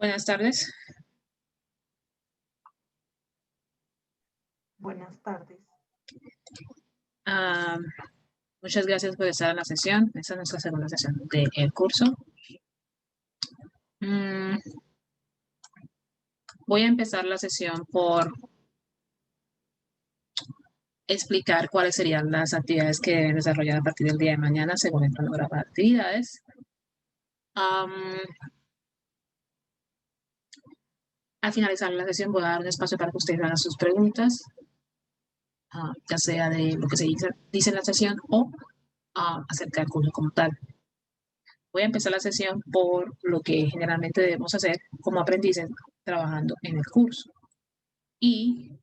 Buenas tardes. Buenas tardes. Muchas gracias por estar en la sesión. Esta es nuestra segunda sesión del curso. Voy a empezar la sesión por explicar cuáles serían las actividades que deben desarrollar a partir del día de mañana según el cronograma de actividades. Al finalizar la sesión voy a dar un espacio para que ustedes hagan sus preguntas, ya sea de lo que se dice en la sesión o acerca del curso como tal. Voy a empezar la sesión por lo que generalmente debemos hacer como aprendices trabajando en el curso. Y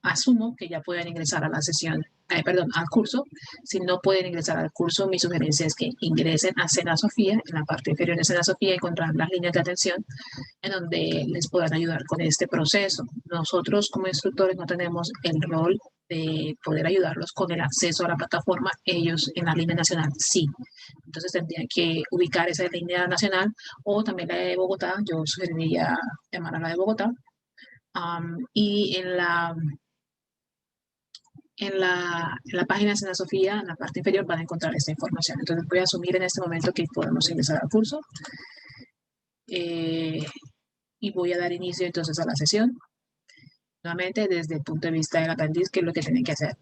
asumo que ya pueden ingresar a la sesión, al curso. Si no pueden ingresar al curso, mi sugerencia es que ingresen a Sena Sofía. En la parte inferior de Sena Sofía encontrarán las líneas de atención en donde les puedan ayudar con este proceso. Nosotros como instructores no tenemos el rol de poder ayudarlos con el acceso a la plataforma, ellos en la línea nacional sí. Entonces tendrían que ubicar esa línea nacional o también la de Bogotá. Yo sugeriría llamar a la de Bogotá. Y en la página de Sena Sofía, en la parte inferior, van a encontrar esta información. Entonces voy a asumir en este momento que podemos ingresar al curso. Y voy a dar inicio entonces a la sesión. Nuevamente desde el punto de vista del aprendiz, que es lo que tienen que hacer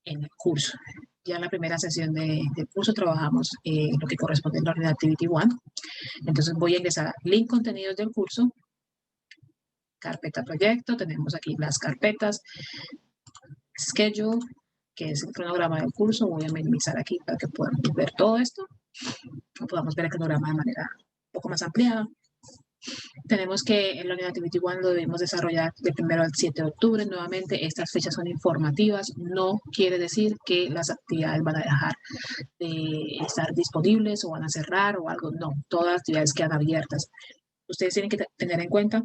en el curso. Ya en la primera sesión del curso trabajamos lo que corresponde a la Learning Activity 1. Entonces voy a ingresar a link contenidos del curso, carpeta proyecto, tenemos aquí las carpetas, schedule, que es el cronograma del curso. Voy a minimizar aquí para que podamos ver todo esto, podamos ver el cronograma de manera un poco más ampliada. Tenemos que en la Learning Activity 1 lo debemos desarrollar del 1 al 7 de octubre. Nuevamente, estas fechas son informativas. No quiere decir que las actividades van a dejar de estar disponibles o van a cerrar o algo. No, todas las actividades quedan abiertas. Ustedes tienen que tener en cuenta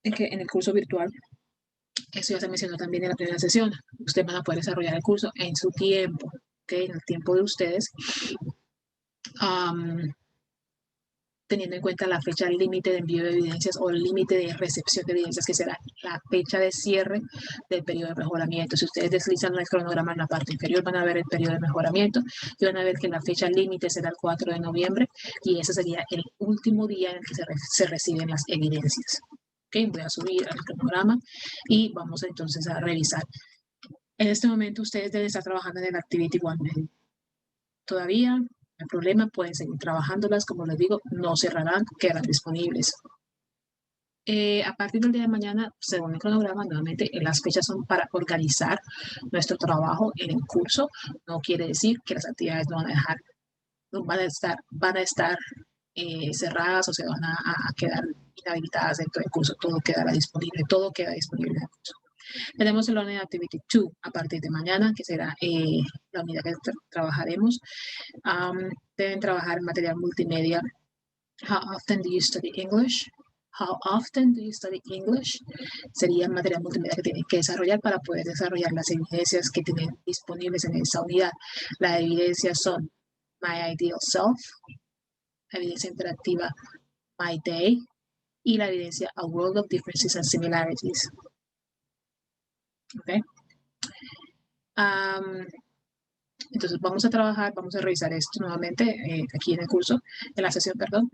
que en el curso virtual, eso ya se mencionó también en la primera sesión, ustedes van a poder desarrollar el curso en su tiempo, ¿okay? En el tiempo de ustedes. Teniendo en cuenta la fecha límite de envío de evidencias o el límite de recepción de evidencias, que será la fecha de cierre del periodo de mejoramiento. Si ustedes deslizan el cronograma en la parte inferior, van a ver el periodo de mejoramiento y van a ver que la fecha límite será el 4 de noviembre y ese sería el último día en el que se reciben las evidencias. Okay, voy a subir al cronograma y vamos entonces a revisar. En este momento ustedes deben estar trabajando en el Activity 1. Todavía el problema, pueden seguir trabajándolas, como les digo, no cerrarán, quedarán disponibles. A partir del día de mañana, según el cronograma, nuevamente las fechas son para organizar nuestro trabajo en el curso. No quiere decir que las actividades no van a dejar, van a estar cerradas o se van a quedar inhabilitadas dentro del curso. Todo quedará disponible, todo queda disponible en el curso. Tenemos el Learning Activity 2 a partir de mañana, que será la unidad que trabajaremos. Deben trabajar material multimedia. How often do you study English? How often do you study English? Sería material multimedia que tienen que desarrollar para poder desarrollar las evidencias que tienen disponibles en esa unidad. Las evidencias son My Ideal Self, la evidencia interactiva My Day y la evidencia A World of Differences and Similarities. Okay. Entonces vamos a trabajar, vamos a revisar esto nuevamente aquí en el curso, en la sesión, perdón.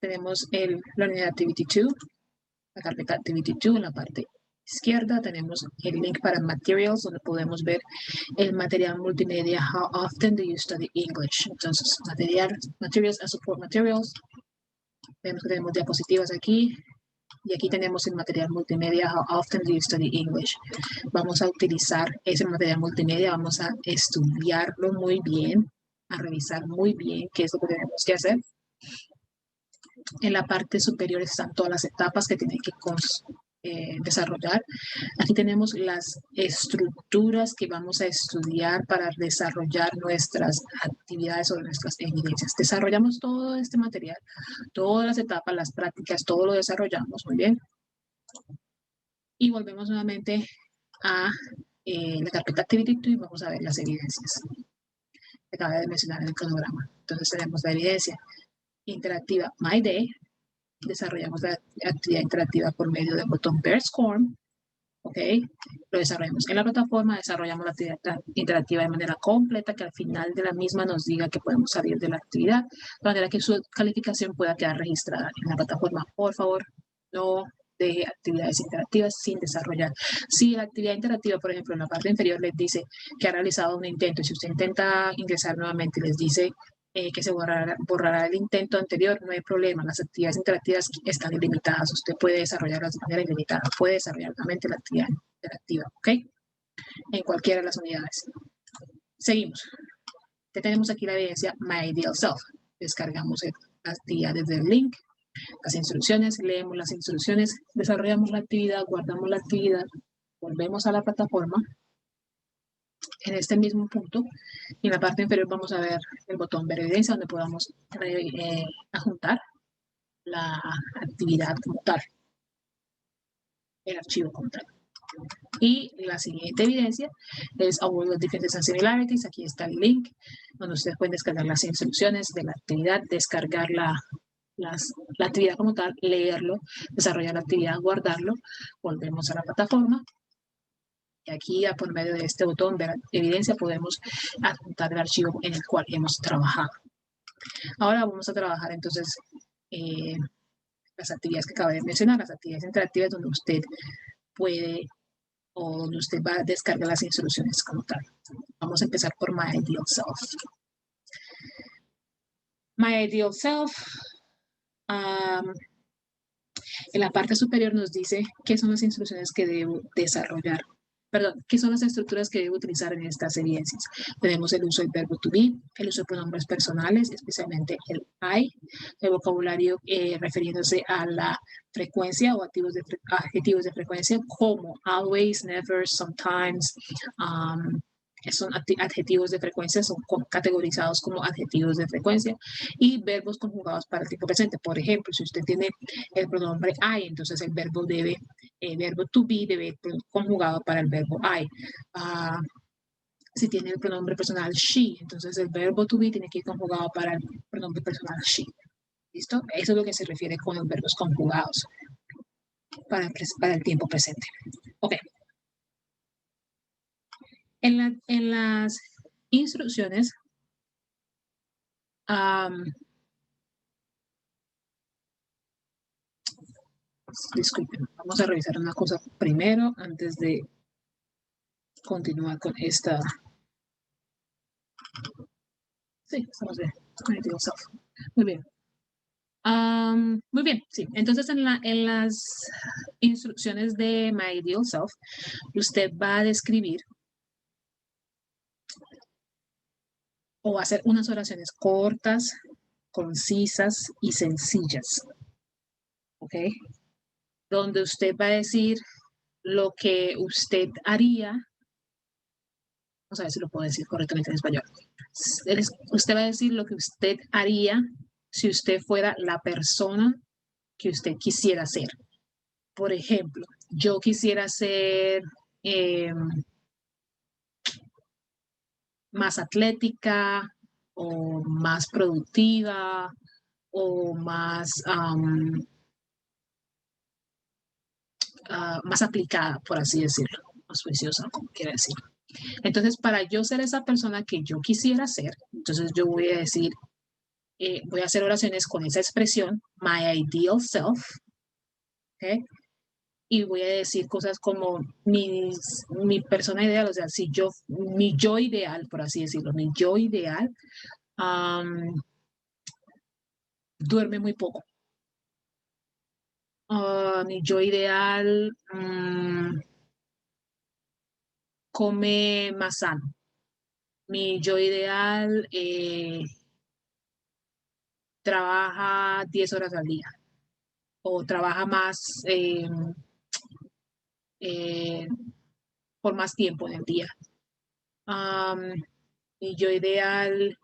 Tenemos el Learning Activity 2, la carpeta Activity 2 en la parte izquierda. Tenemos el link para Materials, donde podemos ver el material multimedia How often do you study English? Entonces, Materials and Support Materials. Vemos que tenemos diapositivas aquí. Y aquí tenemos el material multimedia How often do you study English? Vamos a utilizar ese material multimedia, vamos a estudiarlo muy bien, a revisar muy bien qué es lo que tenemos que hacer. En la parte superior están todas las etapas que tienen que desarrollar. Aquí tenemos las estructuras que vamos a estudiar para desarrollar nuestras actividades o nuestras evidencias. Desarrollamos todo este material, todas las etapas, las prácticas, todo lo desarrollamos muy bien. Y volvemos nuevamente a la carpeta Activity 2 y vamos a ver las evidencias que acaba de mencionar en el cronograma. Entonces tenemos la evidencia. interactiva My Day. Desarrollamos la actividad interactiva por medio del botón Bear Scorn. ¿Ok? Lo desarrollamos en la plataforma, desarrollamos la actividad interactiva de manera completa, que al final de la misma nos diga que podemos salir de la actividad, de manera que su calificación pueda quedar registrada en la plataforma. Por favor, no deje actividades interactivas sin desarrollar. Si la actividad interactiva, por ejemplo, en la parte inferior les dice que ha realizado un intento, y si usted intenta ingresar nuevamente y les dice que se borrará el intento anterior, no hay problema. Las actividades interactivas están ilimitadas. Usted puede desarrollarlas de manera ilimitada. Puede desarrollar nuevamente la actividad interactiva, ¿ok? En cualquiera de las unidades. Seguimos. Ya tenemos aquí la evidencia My Ideal Self. Descargamos la actividad desde el link, las instrucciones, leemos las instrucciones, desarrollamos la actividad, guardamos la actividad, volvemos a la plataforma. En este mismo punto, y en la parte inferior vamos a ver el botón Ver Evidencia, donde podamos adjuntar la actividad como tal, el archivo como tal. Y la siguiente evidencia es Award of Differences and Similarities. Aquí está el link donde ustedes pueden descargar las instrucciones de la actividad, descargar la actividad como tal, leerlo, desarrollar la actividad, guardarlo. Volvemos a la plataforma. Y aquí, por medio de este botón Ver Evidencia, podemos adjuntar el archivo en el cual hemos trabajado. Ahora vamos a trabajar entonces las actividades que acabo de mencionar, las actividades interactivas donde usted puede o donde usted va a descargar las instrucciones como tal. Vamos a empezar por My Ideal Self. My Ideal Self, en la parte superior nos dice qué son las instrucciones que debo desarrollar. Perdón, ¿qué son las estructuras que debo utilizar en estas evidencias? Tenemos el uso del verbo to be, el uso de pronombres personales, especialmente el I, el vocabulario refiriéndose a la frecuencia o adjetivos de frecuencia como always, never, sometimes, son adjetivos de frecuencia, son categorizados como adjetivos de frecuencia, y verbos conjugados para el tiempo presente. Por ejemplo, si usted tiene el pronombre I, entonces el verbo to be debe ir conjugado para el verbo I. Si tiene el pronombre personal she, entonces el verbo to be tiene que ir conjugado para el pronombre personal she. ¿Listo? Eso es lo que se refiere con los verbos conjugados para el tiempo presente. Ok. En las instrucciones, disculpen, vamos a revisar una cosa primero antes de continuar con esta. Sí, estamos bien. Muy bien. Muy bien, sí. Entonces, en las instrucciones de My Ideal Self, usted va a describir o hacer unas oraciones cortas, concisas y sencillas. ¿Ok? Donde usted va a decir lo que usted haría. Vamos a ver si lo puedo decir correctamente en español. Usted va a decir lo que usted haría si usted fuera la persona que usted quisiera ser. Por ejemplo, yo quisiera ser más atlética o más productiva o más aplicada, por así decirlo, más juiciosa, como quiera decir. Entonces, para yo ser esa persona que yo quisiera ser, entonces yo voy a decir, voy a hacer oraciones con esa expresión, my ideal self, ¿okay? Y voy a decir cosas como mi persona ideal, o sea, mi yo ideal, por así decirlo, mi yo ideal duerme muy poco. Mi yo ideal come más sano. Mi yo ideal trabaja 10 horas al día o trabaja más por más tiempo en el día. Mi yo ideal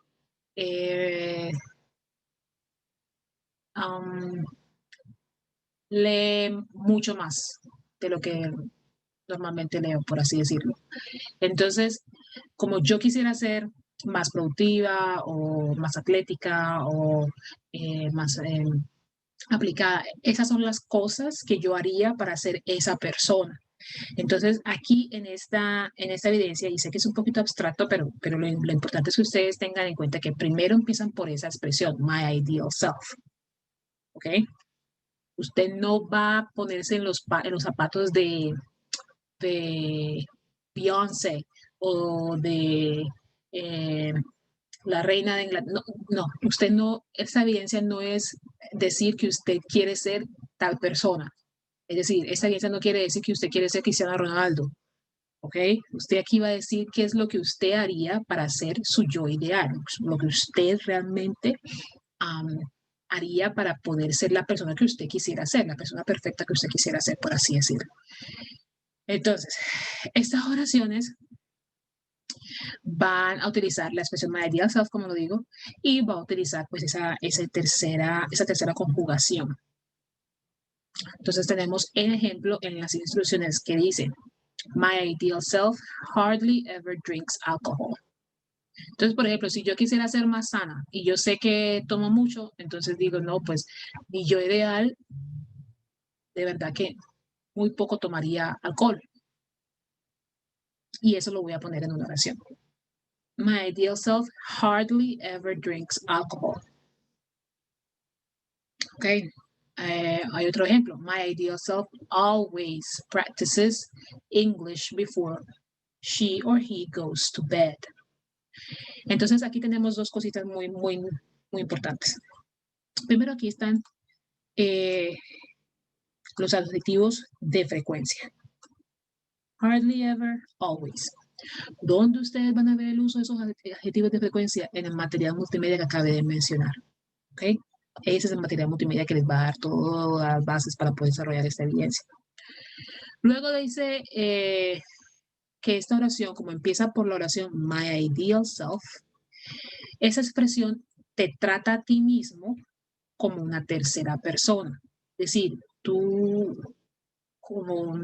lee mucho más de lo que normalmente leo, por así decirlo. Entonces, como yo quisiera ser más productiva o más atlética o más aplicada. Esas son las cosas que yo haría para ser esa persona. Entonces, aquí en esta evidencia, y sé que es un poquito abstracto, pero lo importante es que ustedes tengan en cuenta que primero empiezan por esa expresión, my ideal self, ¿ok? Usted no va a ponerse en los zapatos de Beyoncé o de la reina de Inglaterra. No, no, usted no, esa evidencia no es decir que usted quiere ser tal persona. Es decir, esa evidencia no quiere decir que usted quiere ser Cristiano Ronaldo. ¿Ok? Usted aquí va a decir qué es lo que usted haría para ser su yo ideal, lo que usted realmente um, haría para poder ser la persona que usted quisiera ser, la persona perfecta que usted quisiera ser, por así decirlo. Entonces, estas oraciones van a utilizar la expresión my ideal self, como lo digo, y va a utilizar pues esa tercera conjugación. Entonces tenemos el ejemplo en las instrucciones que dice, my ideal self hardly ever drinks alcohol. Entonces, por ejemplo, si yo quisiera ser más sana y yo sé que tomo mucho, entonces digo, no, pues mi yo ideal, de verdad que muy poco tomaría alcohol. Y eso lo voy a poner en una oración. My ideal self hardly ever drinks alcohol. Ok. Hay otro ejemplo. My ideal self always practices English before she or he goes to bed. Entonces aquí tenemos dos cositas muy importantes. Primero aquí están los adjetivos de frecuencia. Hardly ever, always. ¿Dónde ustedes van a ver el uso de esos adjetivos de frecuencia? En el material multimedia que acabé de mencionar. ¿Ok? Ese es el material multimedia que les va a dar todas las bases para poder desarrollar esta evidencia. Luego dice que esta oración, como empieza por la oración my ideal self, esa expresión te trata a ti mismo como una tercera persona. Es decir, tú como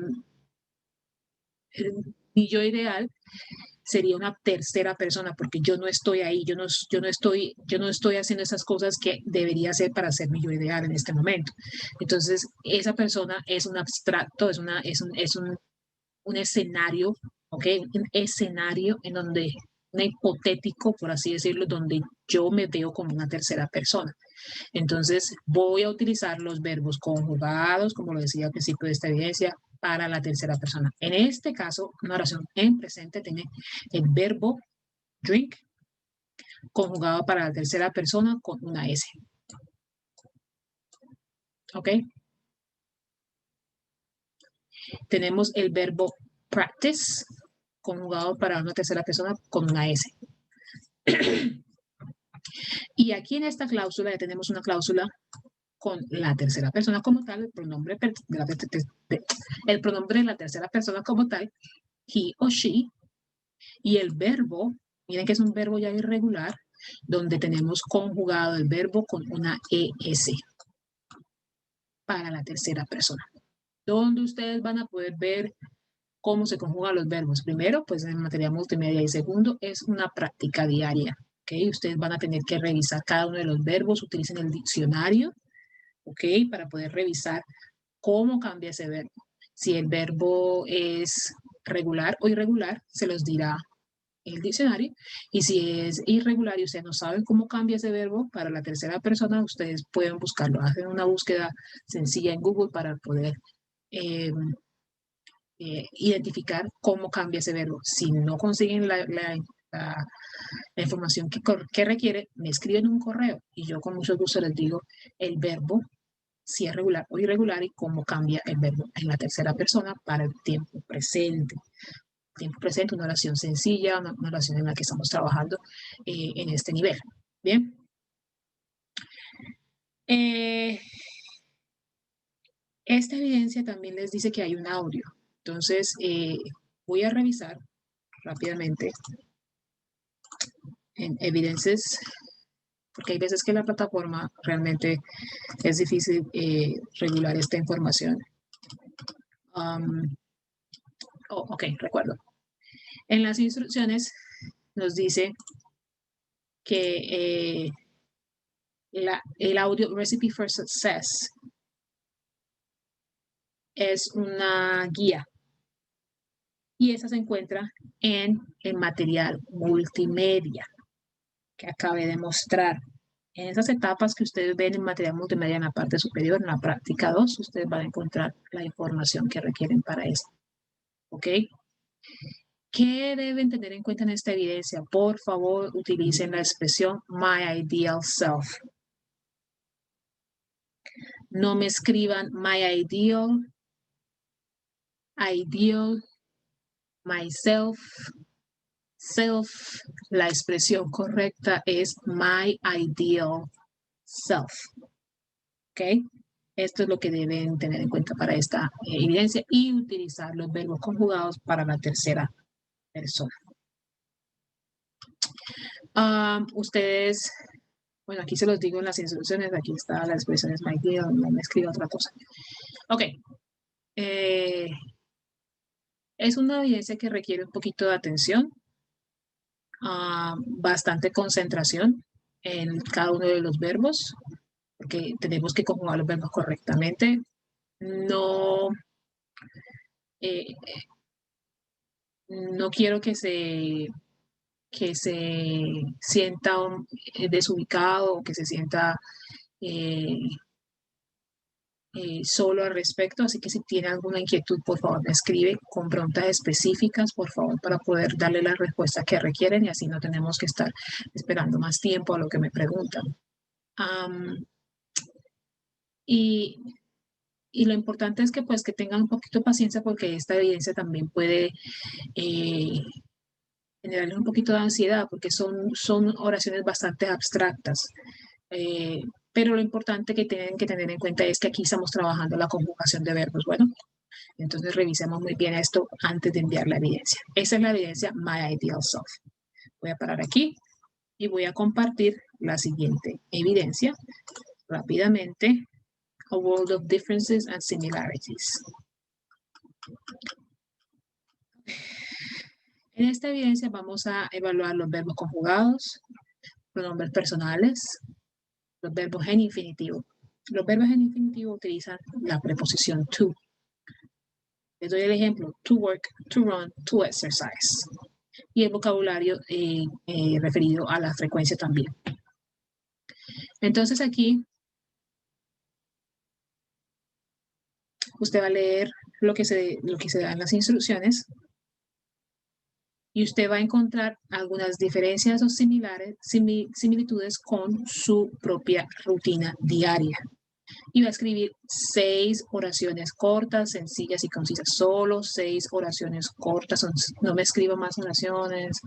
mi yo ideal sería una tercera persona porque yo no estoy ahí, yo no estoy haciendo esas cosas que debería hacer para ser mi yo ideal en este momento. Entonces, esa persona es un abstracto, es un escenario, ¿ok? Un escenario en donde, un hipotético, por así decirlo, donde yo me veo como una tercera persona. Entonces, voy a utilizar los verbos conjugados, como lo decía al principio de esta evidencia, para la tercera persona. En este caso, una oración en presente tiene el verbo drink conjugado para la tercera persona con una S. ¿Ok? Tenemos el verbo practice conjugado para una tercera persona con una S. Y aquí en esta cláusula ya tenemos una cláusula con la tercera persona como tal, el pronombre de la tercera persona como tal, he o she, y el verbo, miren que es un verbo ya irregular, donde tenemos conjugado el verbo con una ES para la tercera persona. Donde ustedes van a poder ver cómo se conjugan los verbos. Primero, pues en materia multimedia, y segundo, es una práctica diaria. ¿Okay? Ustedes van a tener que revisar cada uno de los verbos, utilicen el diccionario, ¿ok? Para poder revisar cómo cambia ese verbo. Si el verbo es regular o irregular, se los dirá el diccionario. Y si es irregular y ustedes no saben cómo cambia ese verbo para la tercera persona, ustedes pueden buscarlo. Hacen una búsqueda sencilla en Google para poder identificar cómo cambia ese verbo. Si no consiguen la información que requiere, me escriben un correo y yo con mucho gusto les digo el verbo, si es regular o irregular y cómo cambia el verbo en la tercera persona para el tiempo presente. Tiempo presente, una oración sencilla, una oración en la que estamos trabajando en este nivel. Bien. Esta evidencia también les dice que hay un audio. Entonces, voy a revisar rápidamente en evidencias, porque hay veces que la plataforma realmente es difícil regular esta información. Ok, recuerdo. En las instrucciones nos dice que el audio Recipe for Success es una guía y esa se encuentra en el material multimedia que acabé de mostrar. En esas etapas que ustedes ven en material multimedia en la parte superior, en la práctica 2, ustedes van a encontrar la información que requieren para esto. ¿Ok? ¿Qué deben tener en cuenta en esta evidencia? Por favor, utilicen la expresión my ideal self. No me escriban my ideal, myself, self. La expresión correcta es my ideal self. ¿Ok? Esto es lo que deben tener en cuenta para esta evidencia y utilizar los verbos conjugados para la tercera persona. Ustedes, bueno, aquí se los digo en las instrucciones, aquí está la expresión es my ideal, no me escribo otra cosa. Ok. Es una evidencia que requiere un poquito de atención, bastante concentración en cada uno de los verbos, porque tenemos que conjugar los verbos correctamente. No quiero que se sienta desubicado o que se sienta solo al respecto, así que si tiene alguna inquietud, por favor me escribe con preguntas específicas, por favor, para poder darle la respuesta que requieren y así no tenemos que estar esperando más tiempo a lo que me preguntan. Y lo importante es que pues que tengan un poquito de paciencia porque esta evidencia también puede generarles un poquito de ansiedad porque son oraciones bastante abstractas. Pero lo importante que tienen que tener en cuenta es que aquí estamos trabajando la conjugación de verbos. Bueno, entonces revisemos muy bien esto antes de enviar la evidencia. Esa es la evidencia My Ideal Self. Voy a parar aquí y voy a compartir la siguiente evidencia rápidamente. A World of Differences and Similarities. En esta evidencia vamos a evaluar los verbos conjugados, pronombres personales, los verbos en infinitivo. Los verbos en infinitivo utilizan la preposición to. Les doy el ejemplo, to work, to run, to exercise. Y el vocabulario referido a la frecuencia también. Entonces aquí usted va a leer lo que se da en las instrucciones y usted va a encontrar algunas diferencias o similitudes con su propia rutina diaria. Y va a escribir 6 oraciones cortas, sencillas y concisas. Solo 6 oraciones cortas. No me escribo más oraciones.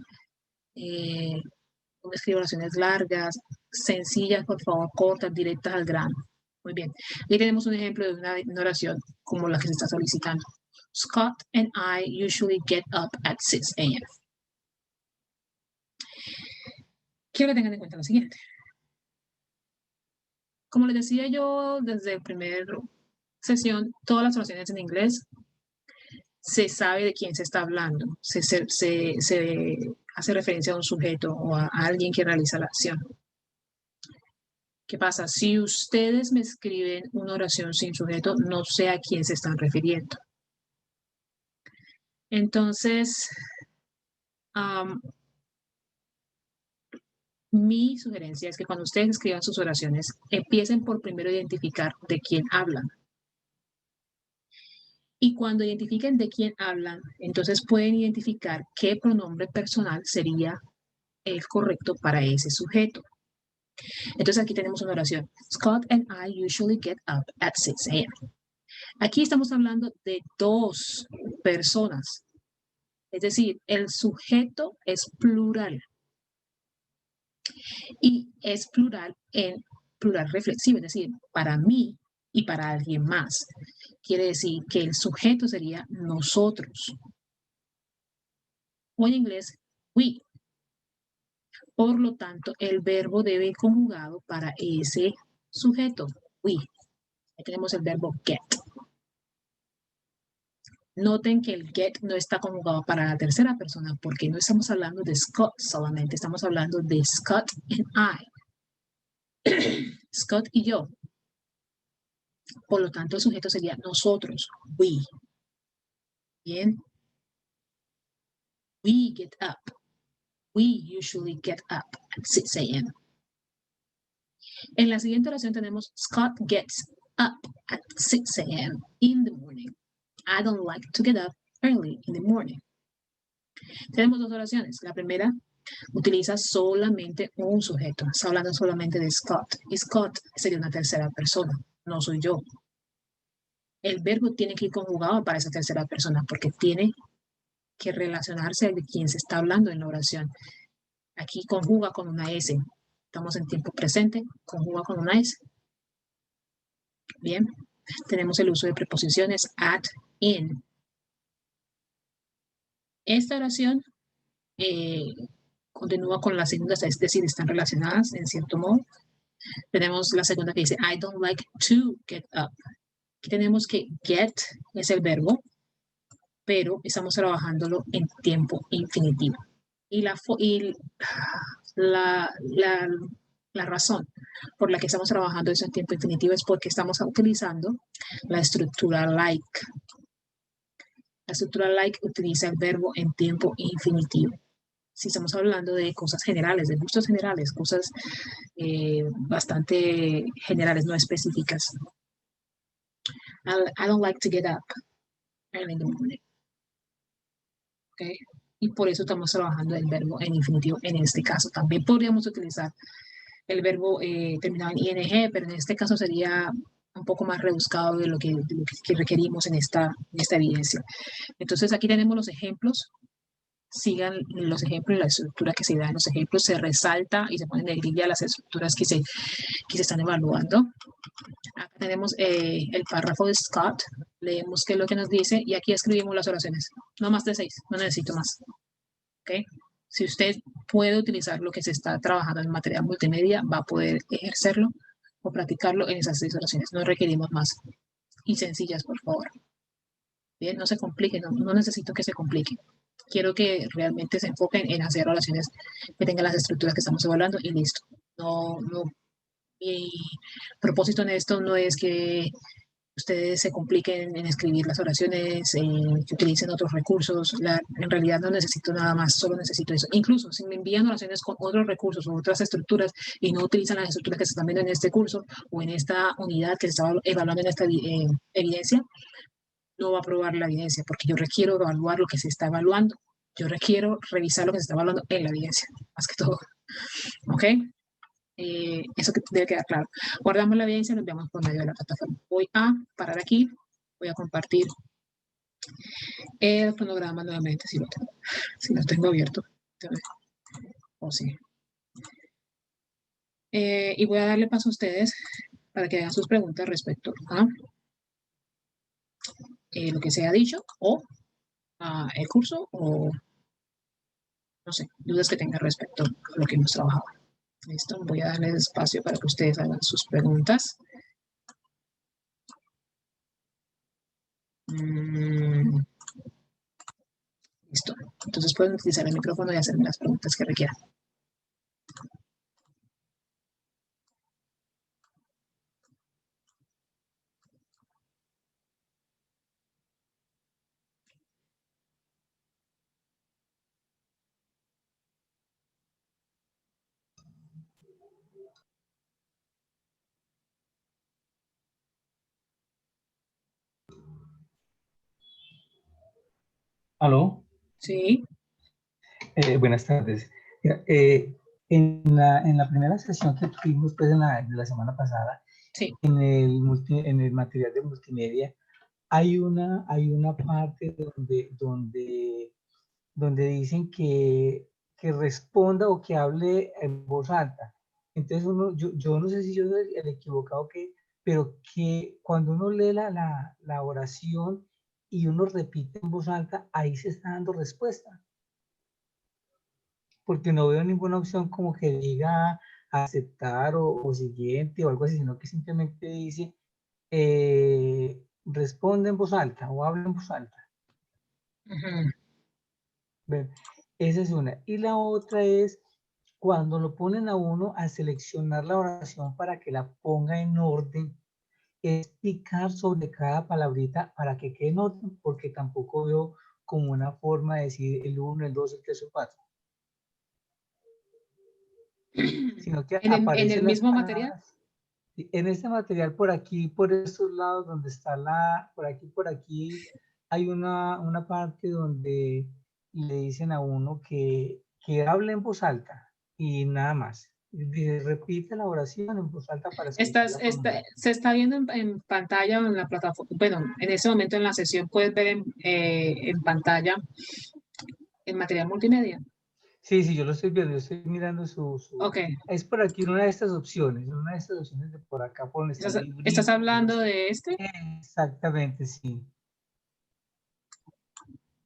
No me escribo oraciones largas. Sencillas, por favor, cortas, directas al grano. Muy bien. Aquí tenemos un ejemplo de una oración como la que se está solicitando. Scott and I usually get up at 6 a.m. Quiero que tengan en cuenta lo siguiente. Como les decía yo desde la primera sesión, todas las oraciones en inglés se sabe de quién se está hablando. Se hace referencia a un sujeto o a alguien que realiza la acción. ¿Qué pasa? Si ustedes me escriben una oración sin sujeto, no sé a quién se están refiriendo. Entonces, mi sugerencia es que cuando ustedes escriban sus oraciones, empiecen por primero identificar de quién hablan. Y cuando identifiquen de quién hablan, entonces pueden identificar qué pronombre personal sería el correcto para ese sujeto. Entonces aquí tenemos una oración. Scott and I usually get up at 6 a.m. Aquí estamos hablando de 2 personas. Es decir, el sujeto es plural. Y es plural en plural reflexivo, es decir, para mí y para alguien más. Quiere decir que el sujeto sería nosotros. O en inglés, we. Por lo tanto, el verbo debe ir conjugado para ese sujeto, we. Ahí tenemos el verbo get. Noten que el get no está conjugado para la tercera persona porque no estamos hablando de Scott solamente, estamos hablando de Scott and I. Scott y yo. Por lo tanto, el sujeto sería nosotros, we. Bien. We get up. We usually get up at 6 a.m. En la siguiente oración tenemos Scott gets up at 6 a.m. in the morning. I don't like to get up early in the morning. Tenemos dos oraciones. La primera utiliza solamente un sujeto. Está hablando solamente de Scott. Y Scott sería una tercera persona. No soy yo. El verbo tiene que ir conjugado para esa tercera persona porque tiene que relacionarse de quien se está hablando en la oración. Aquí conjuga con una S. Estamos en tiempo presente, conjuga con una S. Bien, tenemos el uso de preposiciones at, in. Esta oración continúa con la segunda, es decir, están relacionadas en cierto modo. Tenemos la segunda que dice, I don't like to get up. Aquí tenemos que get es el verbo, pero estamos trabajándolo en tiempo infinitivo. Y la razón por la que estamos trabajando eso en tiempo infinitivo es porque estamos utilizando la estructura like. La estructura like utiliza el verbo en tiempo infinitivo. Si estamos hablando de cosas generales, de gustos generales, cosas bastante generales, no específicas. I don't like to get up early in the morning. Okay. Y por eso estamos trabajando el verbo en infinitivo en este caso. También podríamos utilizar el verbo terminado en ing, pero en este caso sería un poco más rebuscado de lo que requerimos en esta evidencia. Entonces aquí tenemos los ejemplos. Sigan los ejemplos y la estructura que se da en los ejemplos. Se resalta y se ponen de grilla las estructuras que se están evaluando. Acá tenemos el párrafo de Scott. Leemos qué es lo que nos dice y aquí escribimos las oraciones. No más de 6, no necesito más. ¿Okay? Si usted puede utilizar lo que se está trabajando en material multimedia, va a poder ejercerlo o practicarlo en esas 6 oraciones. No requerimos más. Y sencillas, por favor. Bien, no se compliquen, no necesito que se compliquen. Quiero que realmente se enfoquen en hacer oraciones que tengan las estructuras que estamos evaluando y listo. Mi propósito en esto no es que ustedes se compliquen en escribir las oraciones, que utilicen otros recursos. En realidad no necesito nada más, solo necesito eso. Incluso si me envían oraciones con otros recursos o otras estructuras y no utilizan las estructuras que se están viendo en este curso o en esta unidad que se está evaluando en esta evidencia, no va a aprobar la evidencia porque yo requiero evaluar lo que se está evaluando. Yo requiero revisar lo que se está evaluando en la evidencia, más que todo. ¿Ok? Eso que debe quedar claro. Guardamos la evidencia y nos veamos por medio de la plataforma. Voy a parar aquí, voy a compartir el cronograma nuevamente, si lo tengo abierto. O sí. Y voy a darle paso a ustedes para que hagan sus preguntas respecto a lo que se ha dicho o a el curso o no sé, dudas que tengan respecto a lo que hemos trabajado. Listo, voy a darles espacio para que ustedes hagan sus preguntas. Listo. Entonces pueden utilizar el micrófono y hacerme las preguntas que requieran. ¿Aló? Sí. Buenas tardes. Mira, en la primera sesión que tuvimos pues, de la semana pasada, Sí. en el material de multimedia, hay una parte donde dicen que responda o que hable en voz alta. Entonces, yo no sé si yo soy el equivocado, pero que cuando uno lee la oración y uno repite en voz alta, ahí se está dando respuesta. Porque no veo ninguna opción como que diga aceptar o siguiente o algo así, sino que simplemente dice responde en voz alta o habla en voz alta. Ujú. Bueno, esa es una. Y la otra es cuando lo ponen a uno a seleccionar la oración para que la ponga en orden, es picar sobre cada palabrita para que quede en orden, porque tampoco veo como una forma de decir el 1, el 2, el 3 o el 4, sino que En el aparecen las mismo material. palabras. En este material, por aquí, por estos lados, donde está por aquí, hay una parte donde le dicen a uno que hable en voz alta y nada más. Dice, repite la oración en voz alta para escucharla por mí. Se está viendo en pantalla o en la plataforma. Bueno, en ese momento en la sesión puedes ver en pantalla el material multimedia. Sí, sí, yo lo estoy viendo, yo estoy mirando Ok. es por aquí una de estas opciones, una de estas opciones de por acá, por donde está el ¿Estás librito. hablando de este? Exactamente, sí.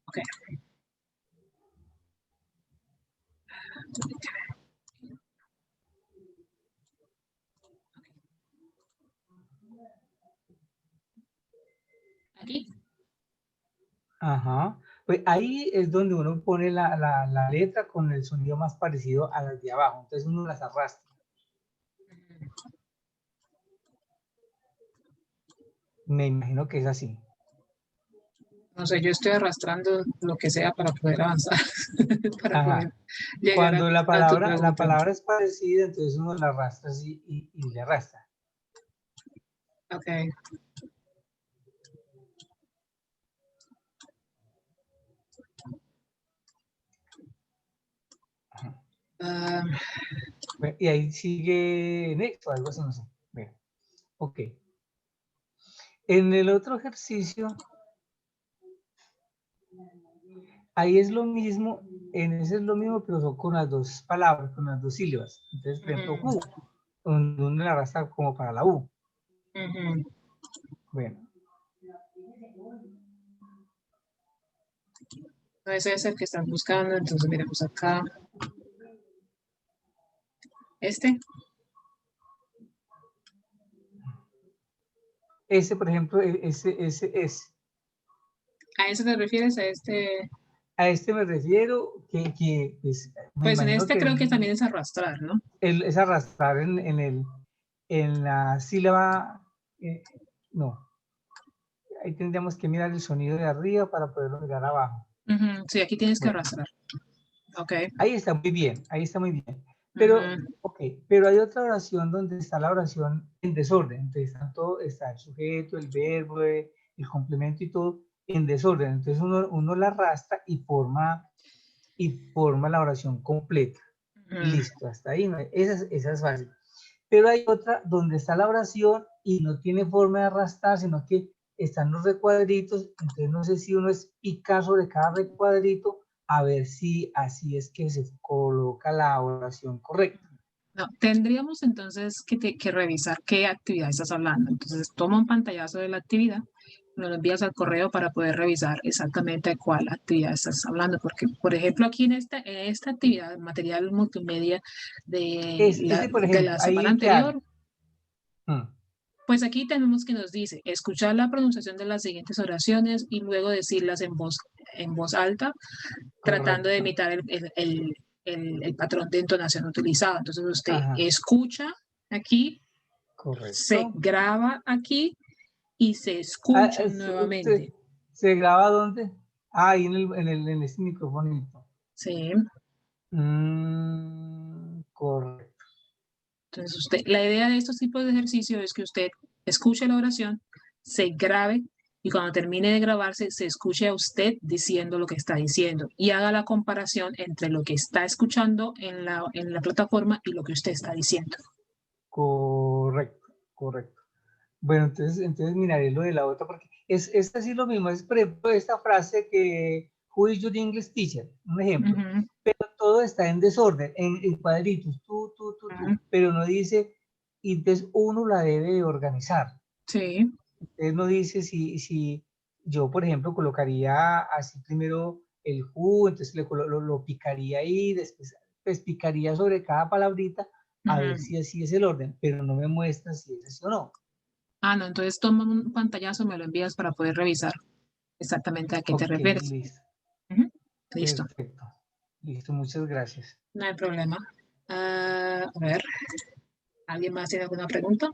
Ok. Aquí. Ajá. Pues ahí es donde uno pone la letra con el sonido más parecido a las de abajo. Entonces uno las arrastra. Me imagino que es así. No sé, yo estoy arrastrando lo que sea para poder avanzar, para poder Ajá. llegar Cuando a tu la pregunta. palabra es parecida, entonces uno la arrastra así y le arrastra. Ok. Ajá. Ah, Bueno, y ahí sigue next o algo así, no sé. Bueno, ok. En el otro ejercicio, ahí es lo mismo, en ese es lo mismo, pero son con las dos palabras, con las dos sílabas. Entonces, por ejemplo, ujú, U, donde uno la arrastra como para la U. ujú. Bueno, No, ese es el que están buscando, entonces miremos acá. Este, ese, por ejemplo, ese es. ¿a eso te refieres? A este. A este me refiero que pues, me Pues en imagino este que creo que también es arrastrar, ¿no? es arrastrar en la sílaba, no, ahí tendríamos que mirar el sonido de arriba para poderlo mirar abajo. Ujú, sí, aquí tienes que Bueno, arrastrar. Ok. ahí está muy bien, ahí está muy bien. Pero, Ujú, ok, pero hay otra oración donde está la oración en desorden. Entonces está el sujeto, el verbo, el complemento y todo en desorden. Entonces uno la arrastra y forma la oración completa. ujú. Listo, hasta ahí. Esa es fácil. Pero hay otra donde está la oración y no tiene forma de arrastrar, sino que están los recuadritos. Entonces no sé si uno es picar sobre cada recuadrito a ver si así es que se coloca la oración correcta. No, tendríamos entonces que revisar qué actividad estás hablando. Entonces, toma un pantallazo de la actividad, nos lo envías al correo para poder revisar exactamente de cuál actividad estás hablando. Porque, por ejemplo, aquí en esta actividad, material multimedia Ese, por de ejemplo, la semana ahí que hay. anterior, pues aquí tenemos que nos dice escuchar la pronunciación de las siguientes oraciones y luego decirlas en voz alta, tratando de Correcto. imitar el patrón de entonación utilizado. Entonces usted Ajá, escucha aquí, se correcto. graba aquí y se Ah, escucha nuevamente. ¿se graba dónde? Ah, ahí en este microfonito. Sí. Correcto. Entonces la idea de estos tipos de ejercicios es que usted escuche la oración, se grabe y cuando termine de grabarse se escuche a usted diciendo lo que está diciendo y haga la comparación entre lo que está escuchando en la plataforma y lo que usted está diciendo. Correcto, correcto. Bueno, entonces miraré lo de la otra, porque es así lo mismo, es por ejemplo esta frase que, who is your English teacher? Un ejemplo. Ujú, Todo está en desorden, en cuadritos, ujú. pero no dice, y entonces uno la debe organizar. Sí. Entonces no dice si yo, por ejemplo, colocaría así primero el who, entonces lo picaría ahí, después pues picaría sobre cada palabrita a ver Ujú. si así es el orden, pero no me muestra si es así o no. Ah, no, entonces toma un pantallazo, me lo envías para poder revisar exactamente a qué te Ok, refieres. listo. Listo, Perfecto. Listo, muchas gracias. no hay problema. A ver, ¿alguien más tiene alguna pregunta?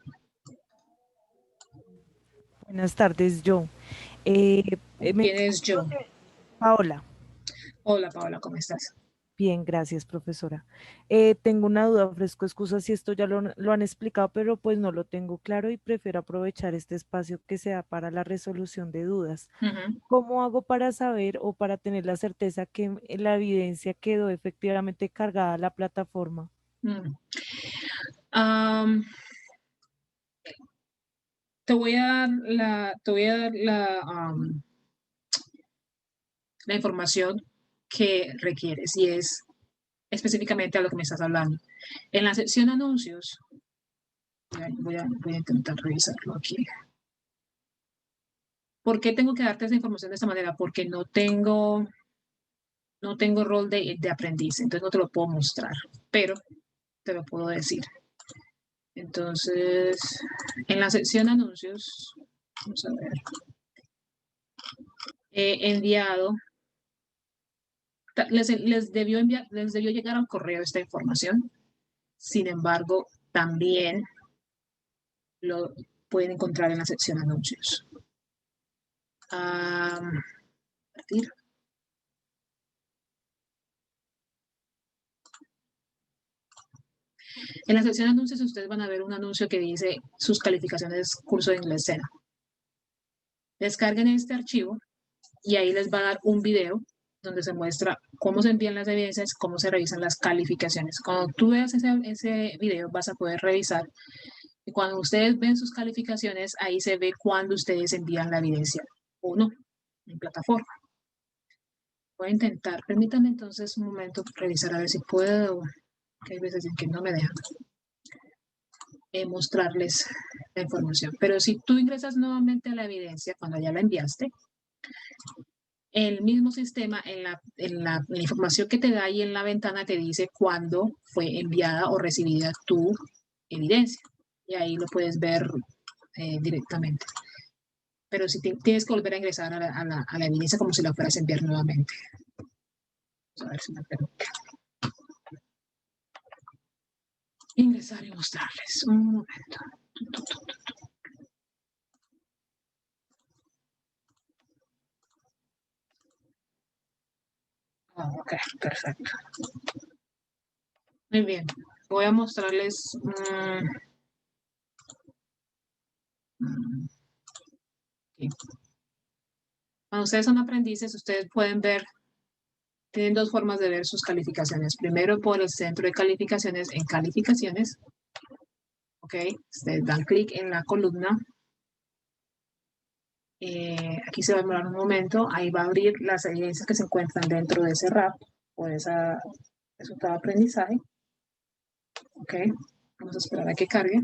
Buenas tardes, yo. Me ¿Quién es yo? Paola. Hola, Paola, ¿cómo estás? Bien, gracias, profesora. Tengo una duda, ofrezco excusas si esto ya lo han explicado, pero pues no lo tengo claro y prefiero aprovechar este espacio que sea para la resolución de dudas. Ujú. ¿Cómo hago para saber o para tener la certeza que la evidencia quedó efectivamente cargada a la plataforma? Mm. Am, te voy a dar la información que requieres y es específicamente a lo que me estás hablando. En la sección anuncios, voy a intentar revisarlo aquí. ¿Por qué tengo que darte esa información de esta manera? Porque no tengo rol de aprendiz, entonces no te lo puedo mostrar, pero te lo puedo decir. Entonces, en la sección anuncios, vamos a ver, he enviado, les debió llegar al correo esta información. Sin embargo, también lo pueden encontrar en la sección anuncios. Partir. En la sección anuncios ustedes van a ver un anuncio que dice sus calificaciones curso de inglés SENA. Descarguen este archivo y ahí les va a dar un video donde se muestra cómo se envían las evidencias, cómo se revisan las calificaciones. Cuando tú veas ese video vas a poder revisar y cuando ustedes ven sus calificaciones, ahí se ve cuándo ustedes envían la evidencia o no en plataforma. Voy a intentar, permítanme entonces un momento revisar a ver si puedo, que hay veces en que no me dejan mostrarles la información. Pero si tú ingresas nuevamente a la evidencia cuando ya la enviaste, el mismo sistema en la información que te da ahí en la ventana te dice cuándo fue enviada o recibida tu evidencia. Y ahí lo puedes ver directamente. Pero si tienes que volver a ingresar a la evidencia como si la fueras a enviar nuevamente. Vamos a ver si me permite. Ingresar y mostrarles. Un momento. Ok, perfecto. Muy bien. Voy a mostrarles. Okay. Cuando ustedes son aprendices, ustedes pueden ver, tienen dos formas de ver sus calificaciones. Primero por el centro de calificaciones en calificaciones. Ok, ustedes dan clic en la columna. Aquí se va a demorar un momento. Ahí va a abrir las evidencias que se encuentran dentro de ese RAP o de ese resultado de aprendizaje. Ok, vamos a esperar a que cargue.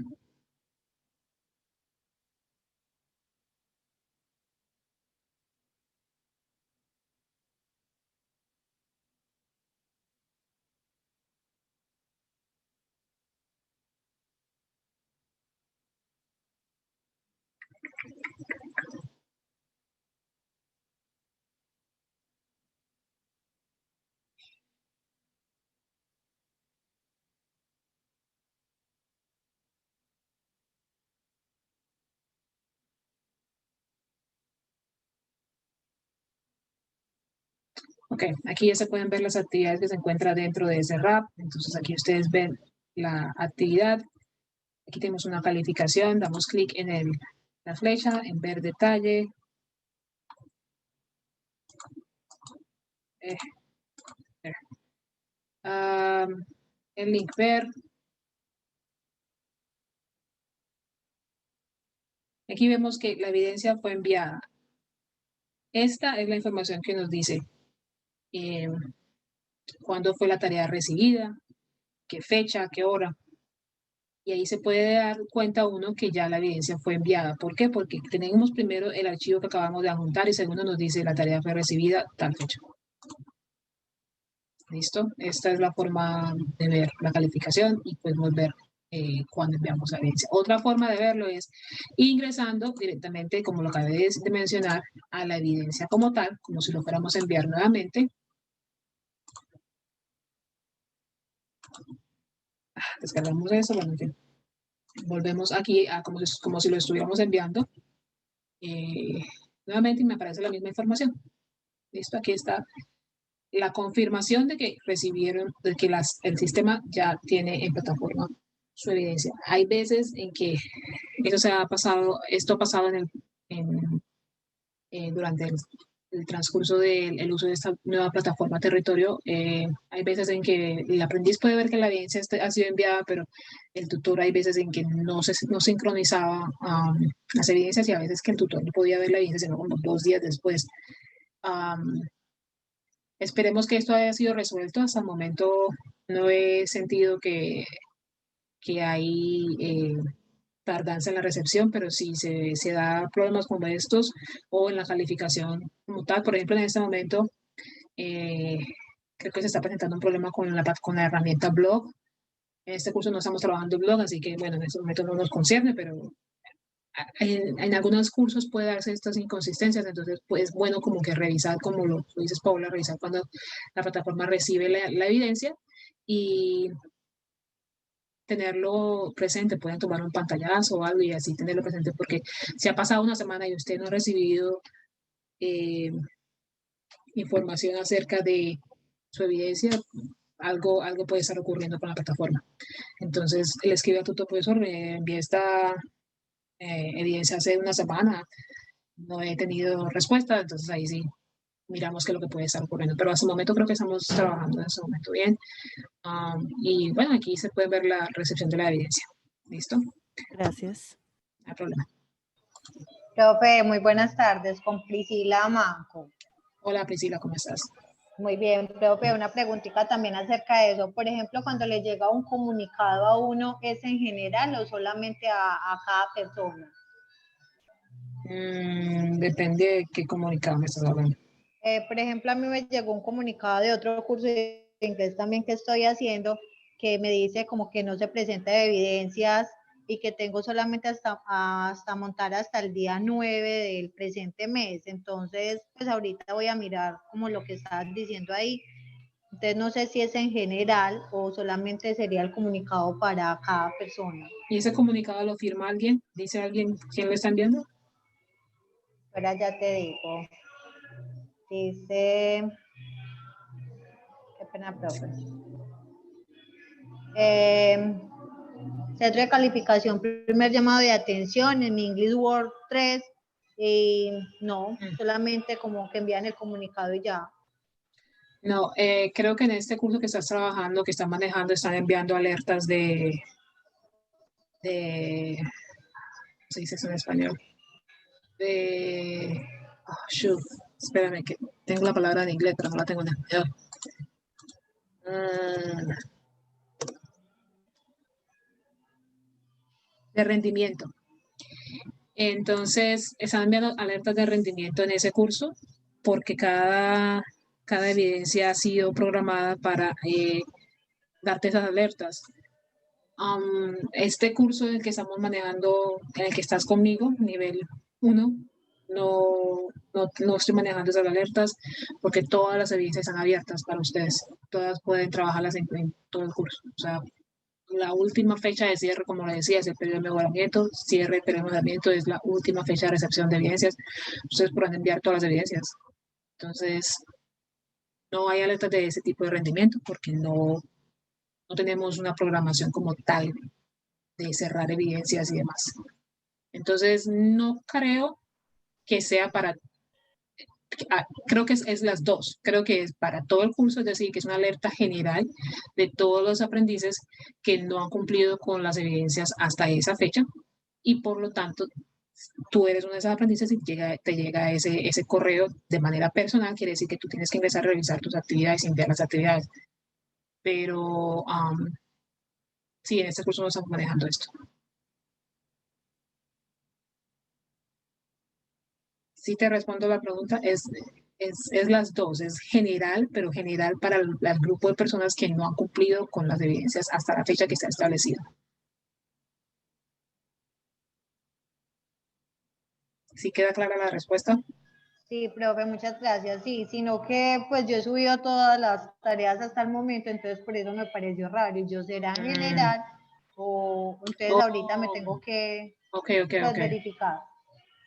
Ok, aquí ya se pueden ver las actividades que se encuentran dentro de ese RAP. Entonces aquí ustedes ven la actividad. Aquí tenemos una calificación. Damos clic en la flecha, en ver detalle. El link ver. Aquí vemos que la evidencia fue enviada. Esta es la información que nos dice cuándo fue la tarea recibida, qué fecha, qué hora. Y ahí se puede dar cuenta uno que ya la evidencia fue enviada. ¿Por qué? Porque tenemos primero el archivo que acabamos de adjuntar y segundo nos dice la tarea fue recibida tal fecha. ¿Listo? Esta es la forma de ver la calificación y podemos ver cuando enviamos la evidencia. Otra forma de verlo es ingresando directamente, como lo acabé de mencionar, a la evidencia como tal, como si lo fuéramos a enviar nuevamente. descargamos eso, bueno, en fin. Volvemos aquí a como si lo estuviéramos enviando. Nuevamente me aparece la misma información. Listo, aquí está la confirmación de que recibieron, de que el sistema ya tiene en plataforma su evidencia. Hay veces en que esto ha pasado durante el transcurso del uso de esta nueva plataforma territorio. Hay veces en que el aprendiz puede ver que la evidencia ha sido enviada, pero el tutor hay veces en que no sincronizaba las evidencias, y a veces que el tutor no podía ver la evidencia sino como 2 días después. Esperemos que esto haya sido resuelto. Hasta el momento no he sentido que hay tardanza en la recepción, pero si se da problemas como estos o en la calificación como tal, por ejemplo, en este momento eh, creo que se está presentando un problema con la herramienta blog. En este curso no estamos trabajando blog, así que bueno, en este momento no nos concierne, pero en algunos cursos puede darse estas inconsistencias, entonces pues es bueno como que revisar, como lo dices Paula, revisar cuando la plataforma recibe la evidencia y tenerlo presente. Pueden tomar un pantallazo o algo y así tenerlo presente, porque si ha pasado una semana y usted no ha recibido información acerca de su evidencia, algo puede estar ocurriendo con la plataforma. Entonces, le escribe a tu profesor, me envié esta evidencia hace una semana, no he tenido respuesta, entonces ahí sí miramos qué es lo que puede estar ocurriendo. Pero hasta el momento creo que estamos trabajando en este momento bien. Y bueno, aquí se puede ver la recepción de la evidencia. ¿Listo? Gracias. No hay problema. Profe, muy buenas tardes, con Priscila Manco. Hola Priscila, ¿cómo estás? Muy bien, profe, una preguntita también acerca de eso. Por ejemplo, cuando le llega un comunicado a uno, ¿es en general o solamente a cada persona? Depende de qué comunicado me estás hablando. Por ejemplo, a mí me llegó un comunicado de otro curso de inglés también que estoy haciendo, que me dice como que no se presenta evidencias y que tengo solamente hasta montar hasta el día 9 del presente mes. Entonces, pues ahorita voy a mirar como lo que estás diciendo ahí. Entonces, no sé si es en general o solamente sería el comunicado para cada persona. ¿Y ese comunicado lo firma alguien? ¿Dice alguien quién lo está enviando? Ahora ya te digo. Dice, qué pena, profe. Centro de calificación, primer llamado de atención en mi English Word 3. Y no, solamente como que envían el comunicado y ya. No, creo que en este curso que estás trabajando, que están manejando, están enviando alertas ¿cómo se dice eso en español? Shoot, espérame que tengo la palabra en inglés, pero no la tengo en español. De rendimiento. Entonces, están enviando alertas de rendimiento en ese curso porque cada evidencia ha sido programada para darte esas alertas. Este curso en el que estamos manejando, en el que estás conmigo, nivel 1, no estoy manejando esas alertas porque todas las evidencias están abiertas para ustedes. Todas pueden trabajarlas en todo el curso. O sea, la última fecha de cierre, como le decía, es el periodo de mejoramiento. Cierre del periodo de mejoramiento es la última fecha de recepción de evidencias. Ustedes podrán enviar todas las evidencias. Entonces, no hay alertas de ese tipo de rendimiento porque no tenemos una programación como tal de cerrar evidencias y demás. Entonces, no creo que sea para, creo que es las dos, creo que es para todo el curso, es decir, que es una alerta general de todos los aprendices que no han cumplido con las evidencias hasta esa fecha, y por lo tanto, tú eres uno de esos aprendices y te llega ese correo de manera personal, quiere decir que tú tienes que empezar a revisar tus actividades y enviar las actividades. Pero sí, en este curso no estamos manejando esto. Si te respondo la pregunta, es las dos, es general, pero general para el grupo de personas que no han cumplido con las evidencias hasta la fecha que está establecida. ¿Sí queda clara la respuesta? Sí, profe, muchas gracias. Sí, sino que pues yo he subido todas las tareas hasta el momento, entonces por eso me pareció raro. Y yo, ¿será general? O entonces ahorita me tengo que Ok. pues, verificar.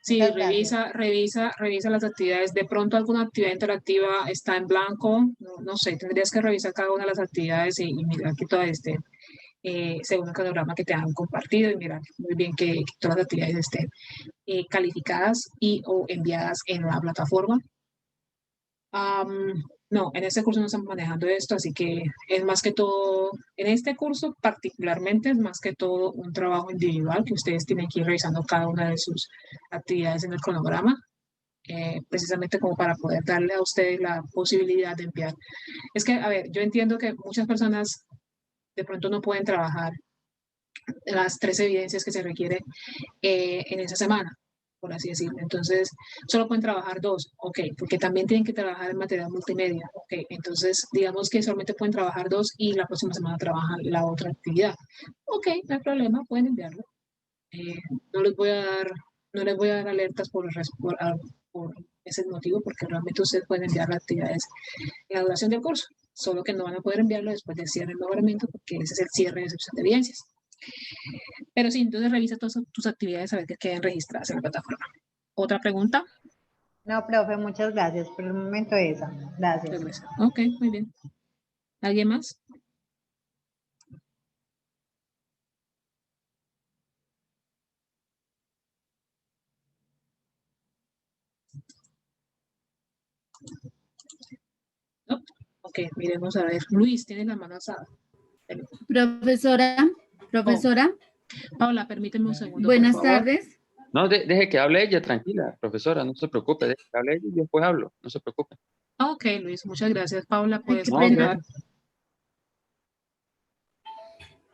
Sí, Muchas gracias. revisa las actividades. De pronto alguna actividad interactiva está en blanco, no sé, tendrías que revisar cada una de las actividades y mirar que todas estén según el cronograma que te han compartido y mirar muy bien que todas las actividades estén calificadas y o enviadas en la plataforma. No, en este curso no estamos manejando esto, así que es más que todo, en este curso particularmente es más que todo un trabajo individual que ustedes tienen que ir revisando cada una de sus actividades en el cronograma, precisamente como para poder darle a ustedes la posibilidad de enviar. Es que, a ver, yo entiendo que muchas personas de pronto no pueden trabajar las 3 evidencias que se requieren en esa semana, por así decirlo. Entonces, solo pueden trabajar 2, ok, porque también tienen que trabajar en material multimedia, ok. Entonces, digamos que solamente pueden trabajar 2 y la próxima semana trabajan la otra actividad. Ok, no hay problema, pueden enviarlo. No les voy a dar, no les voy a dar alertas por ese motivo, porque realmente ustedes pueden enviar las actividades en la duración del curso, solo que no van a poder enviarlo después del cierre del nombramiento, porque ese es el cierre de excepción de evidencias. Pero sí, entonces revisa todas tus actividades a ver que queden registradas en la plataforma. ¿Otra pregunta? No, profe, muchas gracias. Por el momento esa. Gracias. Ok, muy bien. ¿Alguien más? No. Ok, miremos a ver. Luis, tienes la mano alzada. Profesora, Paula, permíteme un segundo, buenas por favor. tardes. No, deje que hable ella, tranquila, profesora, no se preocupe, deje que hable ella y después hablo, no se preocupe. Ok, Luis, muchas gracias. Paula, puedes qué No, continuar.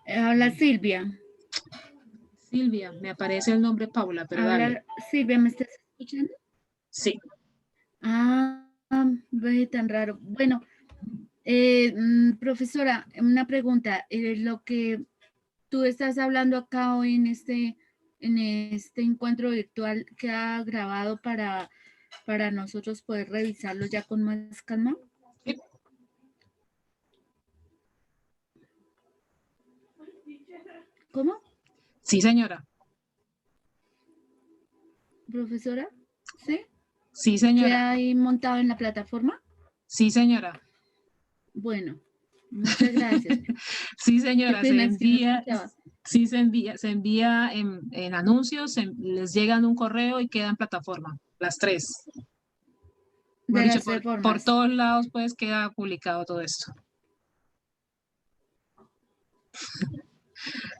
Habla Silvia. Silvia, me aparece el nombre Paula, pero dale. Silvia, ¿me estás escuchando? Sí. Ve tan raro. Bueno, profesora, una pregunta. Lo que tú estás hablando acá hoy en este encuentro virtual, ¿queda grabado para nosotros poder revisarlo ya con más calma? Sí. ¿Cómo? Sí, señora. Profesora, ¿sí? Sí, señora. ¿Queda ahí montado en la plataforma? Sí, señora. Bueno, muchas gracias. Sí, señora, Qué se pena, es que no envía, escuchaba. sí se envía en anuncios, les llegan un correo y queda en plataforma, las 3. De Dicho, las tres por formas. todos lados pues queda publicado todo esto.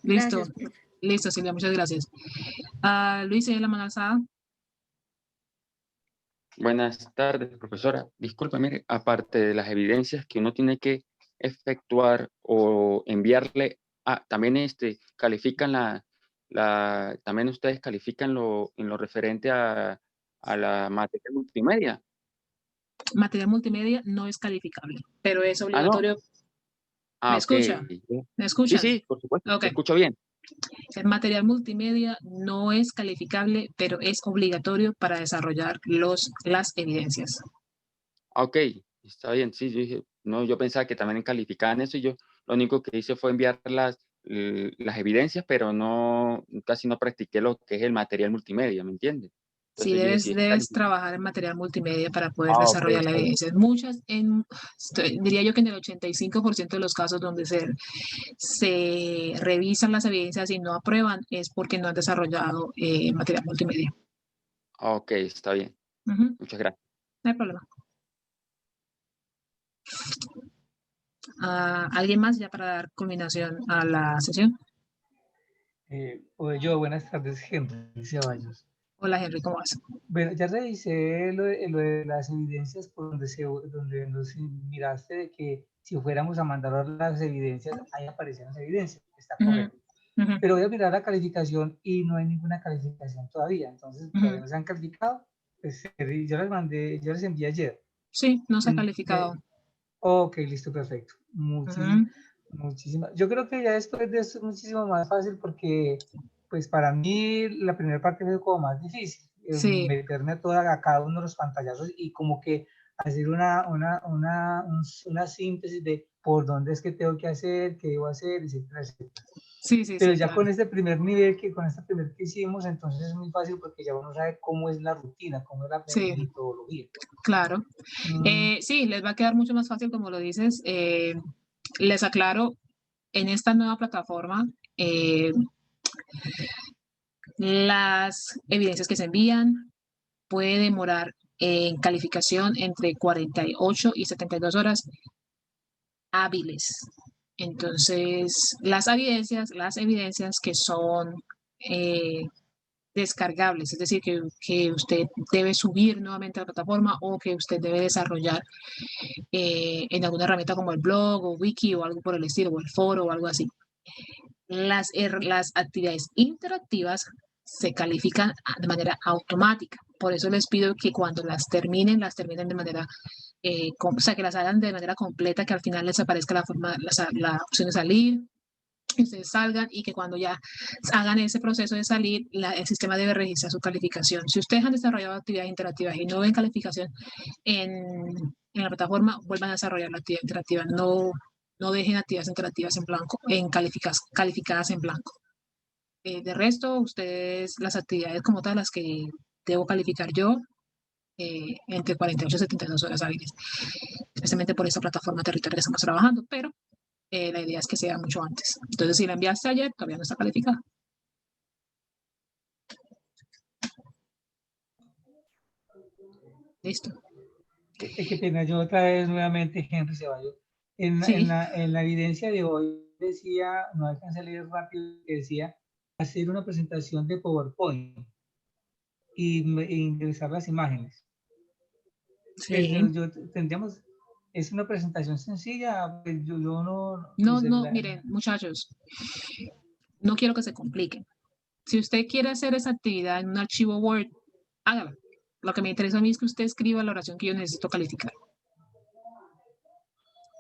Listo, Gracias, profe. listo, Silvia, muchas gracias. Luis, ¿tienes la mano alzada? buenas tardes, profesora. Disculpe, mire, aparte de las evidencias que uno tiene que efectuar o enviarle, también califican también ustedes califican en lo referente a la materia multimedia. Material multimedia no es calificable, pero es No. obligatorio. ¿Me Ok. escucha? ¿Me escuchas? Sí, por supuesto, Ok. te escucho bien. El material multimedia no es calificable, pero es obligatorio para desarrollar las evidencias. Ok, está bien, sí, yo dije, no, yo pensaba que también calificaban eso y yo lo único que hice fue enviar las evidencias, pero no, casi no practiqué lo que es el material multimedia, ¿me entiendes? Sí, Entonces yo dije, si es debes trabajar en material multimedia para poder ok, desarrollar la está bien. evidencia. Diría yo que en el 85% de los casos donde se revisan las evidencias y no aprueban es porque no han desarrollado material multimedia. Ok, está bien. Ujú, Muchas gracias. no hay problema. ¿Alguien más ya para dar culminación a la sesión? Buenas tardes, Henry Ceballos. Hola, Henry, ¿cómo vas? Bueno, ya revisé lo de las evidencias por donde nos miraste de que si fuéramos a mandar las evidencias, ahí aparecían las evidencias, está correcto. Ujú, Pero voy a mirar la calificación y no hay ninguna calificación todavía, entonces todavía no se han calificado. Pues, yo les envié ayer. Sí, no se ha calificado. Ok, listo, perfecto. Ujú. Muchísimas. Yo creo que ya después de esto es muchísimo más fácil porque, pues para mí, la primera parte fue como más difícil. Sí. meterme a cada uno de los pantallazos y como que hacer una síntesis de por dónde es que tengo que hacer, qué debo hacer, etcétera, etcétera. Sí, sí, Pero sí, ya claro. con este primer nivel, con este primer que hicimos, entonces es muy fácil porque ya uno sabe cómo es la rutina, cómo es la Sí. metodología. Claro. Sí, les va a quedar mucho más fácil, como lo dices. Les aclaro, en esta nueva plataforma, las evidencias que se envían puede demorar en calificación entre 48 y 72 horas hábiles. Entonces, las evidencias que son descargables, es decir, que usted debe subir nuevamente a la plataforma o que usted debe desarrollar en alguna herramienta como el blog o wiki o algo por el estilo, o el foro o algo así. Las actividades interactivas se califican de manera automática. Por eso les pido que cuando las terminen de manera, o sea, que las hagan de manera completa, que al final les aparezca la opción de salir, y ustedes salgan y que cuando ya hagan ese proceso de salir, el sistema debe registrar su calificación. Si ustedes han desarrollado actividades interactivas y no ven calificación en la plataforma, vuelvan a desarrollar la actividad interactiva. No dejen actividades interactivas en blanco, calificadas en blanco. De resto, ustedes, las actividades como tal, las que debo calificar yo, entre 48 y 72 horas hábiles, especialmente por esta plataforma territorial que estamos trabajando, pero la idea es que sea mucho antes. Entonces, si la enviaste ayer, todavía no está calificada. Listo. Qué pena, yo otra vez nuevamente, Henry Ceballos. Sí. En la evidencia de hoy decía, no alcancé a leer rápido, decía hacer una presentación de PowerPoint e ingresar las imágenes. Sí. Tendríamos, es una presentación sencilla, pues yo no... No, miren, muchachos, no quiero que se compliquen. Si usted quiere hacer esa actividad en un archivo Word, hágala. Lo que me interesa a mí es que usted escriba la oración que yo necesito calificar.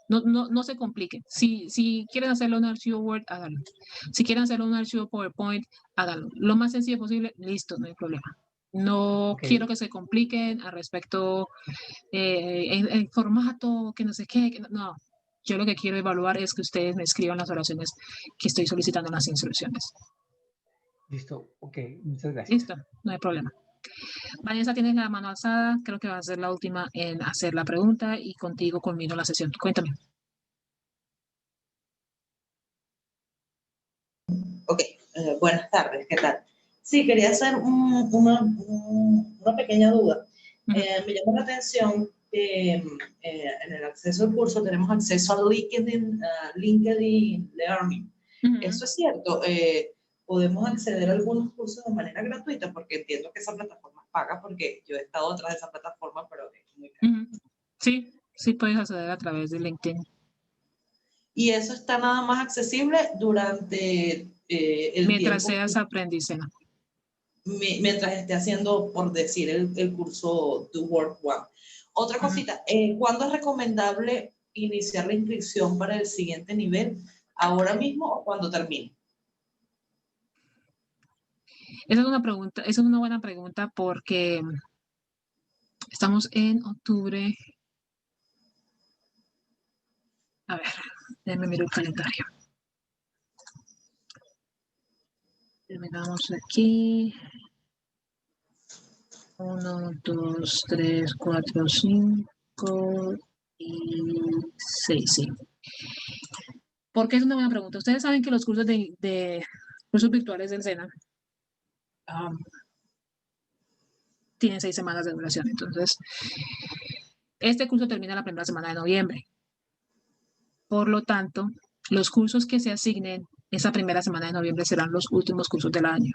No se compliquen. Si quieren hacerlo en un archivo Word, háganlo. Si quieren hacerlo en un archivo PowerPoint, háganlo. Lo más sencillo posible, listo, no hay problema. No quiero que se compliquen al respecto el formato, que no sé qué. No, yo lo que quiero evaluar es que ustedes me escriban las oraciones que estoy solicitando en las instrucciones. Listo, ok, muchas gracias. Listo, no hay problema. Vanessa, tienes la mano alzada, creo que va a ser la última en hacer la pregunta y contigo culmino la sesión. Cuéntame. Ok, buenas tardes, ¿qué tal? Sí, quería hacer una pequeña duda. Me llama la atención que en el acceso al curso tenemos acceso a LinkedIn Learning. ¿Eso es cierto? ¿Podemos acceder a algunos cursos de manera gratuita? Porque entiendo que esa plataforma paga, porque yo he estado atrás de esa plataforma, pero es muy cara. Sí, puedes acceder a través de LinkedIn. ¿Y eso está nada más accesible durante el mientras tiempo? Seas aprendiz, mientras esté haciendo, por decir, el curso Do Work One. Otra cosita, ¿cuándo es recomendable iniciar la inscripción para el siguiente nivel? ¿Ahora mismo o cuando termine? Esa es una buena pregunta porque estamos en octubre. A ver, déjenme mirar el calendario. Terminamos aquí. 1, 2, 3, 4, 5 y 6, sí. ¿Por qué es una buena pregunta? Ustedes saben que los cursos de cursos virtuales del SENA tienen 6 semanas de duración. Entonces, este curso termina la primera semana de noviembre. Por lo tanto, los cursos que se asignen esa primera semana de noviembre serán los últimos cursos del año.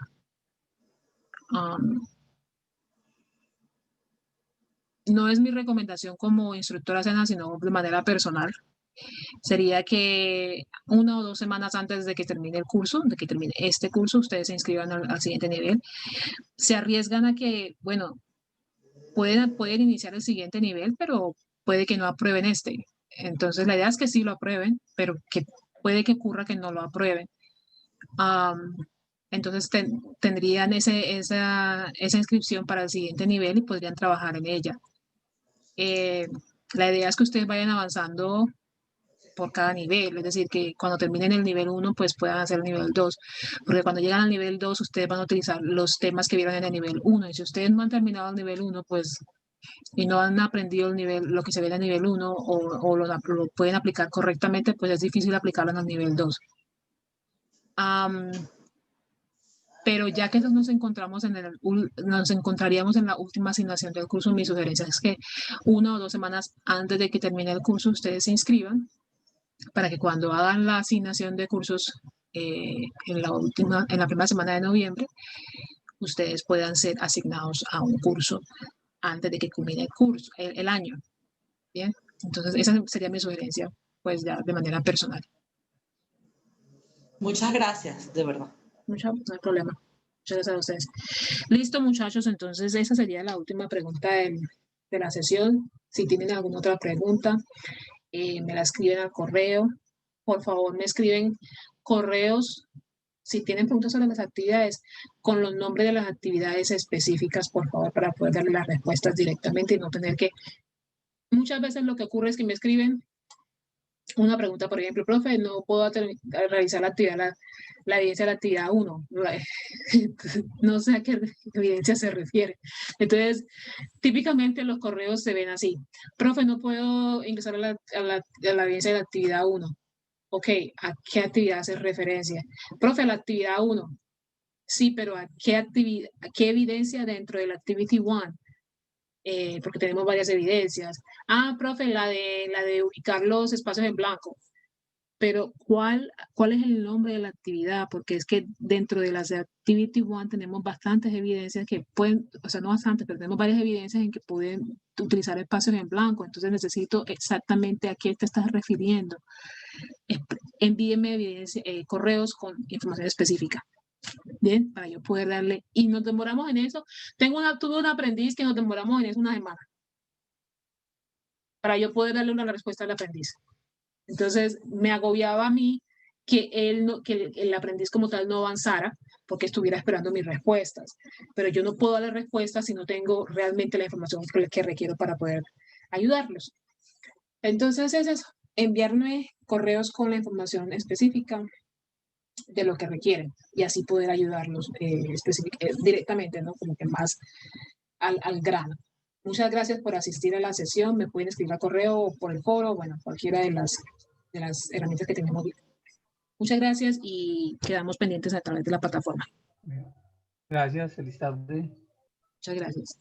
No es mi recomendación como instructora SENA, sino de manera personal. Sería que 1 o 2 semanas antes de que termine el curso, de que termine este curso, ustedes se inscriban al siguiente nivel. Se arriesgan a que, bueno, pueden iniciar el siguiente nivel, pero puede que no aprueben este. Entonces, la idea es que sí lo aprueben, pero que puede que ocurra que no lo aprueben. Entonces tendrían esa inscripción para el siguiente nivel y podrían trabajar en ella. La idea es que ustedes vayan avanzando por cada nivel, es decir, que cuando terminen el nivel 1, pues puedan hacer el nivel 2, porque cuando llegan al nivel 2, ustedes van a utilizar los temas que vieron en el nivel 1, y si ustedes no han terminado el nivel 1, pues, y no han aprendido el nivel, lo que se ve en el nivel 1, o lo pueden aplicar correctamente, pues es difícil aplicarlo en el nivel 2. Pero ya que nos encontraríamos en la última asignación del curso, mi sugerencia es que 1 o 2 semanas antes de que termine el curso, ustedes se inscriban para que cuando hagan la asignación de cursos en la primera semana de noviembre, ustedes puedan ser asignados a un curso antes de que culmine el curso, el año. Bien, entonces esa sería mi sugerencia, pues ya de manera personal. Muchas gracias, de verdad. No hay problema. Muchas gracias a ustedes. Listo, muchachos, entonces esa sería la última pregunta de la sesión. Si tienen alguna otra pregunta, me la escriben al correo. Por favor, me escriben correos si tienen preguntas sobre las actividades, con los nombres de las actividades específicas, por favor, para poder darle las respuestas directamente y no tener que... Muchas veces lo que ocurre es que me escriben una pregunta, por ejemplo, profe, no puedo realizar la actividad, la evidencia de la actividad 1. No sé a qué evidencia se refiere. Entonces, típicamente los correos se ven así. Profe, no puedo ingresar a la evidencia de la actividad 1. Ok, ¿a qué actividad hace referencia? Profe, la actividad 1. Sí, pero ¿a qué evidencia dentro de la activity 1? Porque tenemos varias evidencias. Profe, la de ubicar los espacios en blanco. Pero ¿cuál es el nombre de la actividad? Porque es que dentro de las de Activity 1 tenemos bastantes evidencias que pueden, o sea, no bastantes, pero tenemos varias evidencias en que pueden utilizar espacios en blanco. Entonces necesito exactamente a qué te estás refiriendo. Envíeme correos con información específica. Bien, para yo poder darle, y nos demoramos en eso. Tuve un aprendiz que nos demoramos en eso una semana para yo poder darle una respuesta al aprendiz. Entonces me agobiaba a mí que el aprendiz como tal no avanzara porque estuviera esperando mis respuestas, pero yo no puedo darle respuestas si no tengo realmente la información que requiero para poder ayudarlos. Entonces es eso, enviarme correos con la información específica de lo que requieren y así poder ayudarlos directamente, ¿no? Como que más al grano. Muchas gracias por asistir a la sesión. Me pueden escribir a correo o por el foro, bueno, cualquiera de las herramientas que tenemos. Muchas gracias y quedamos pendientes a través de la plataforma. Gracias, feliz tarde. Muchas gracias.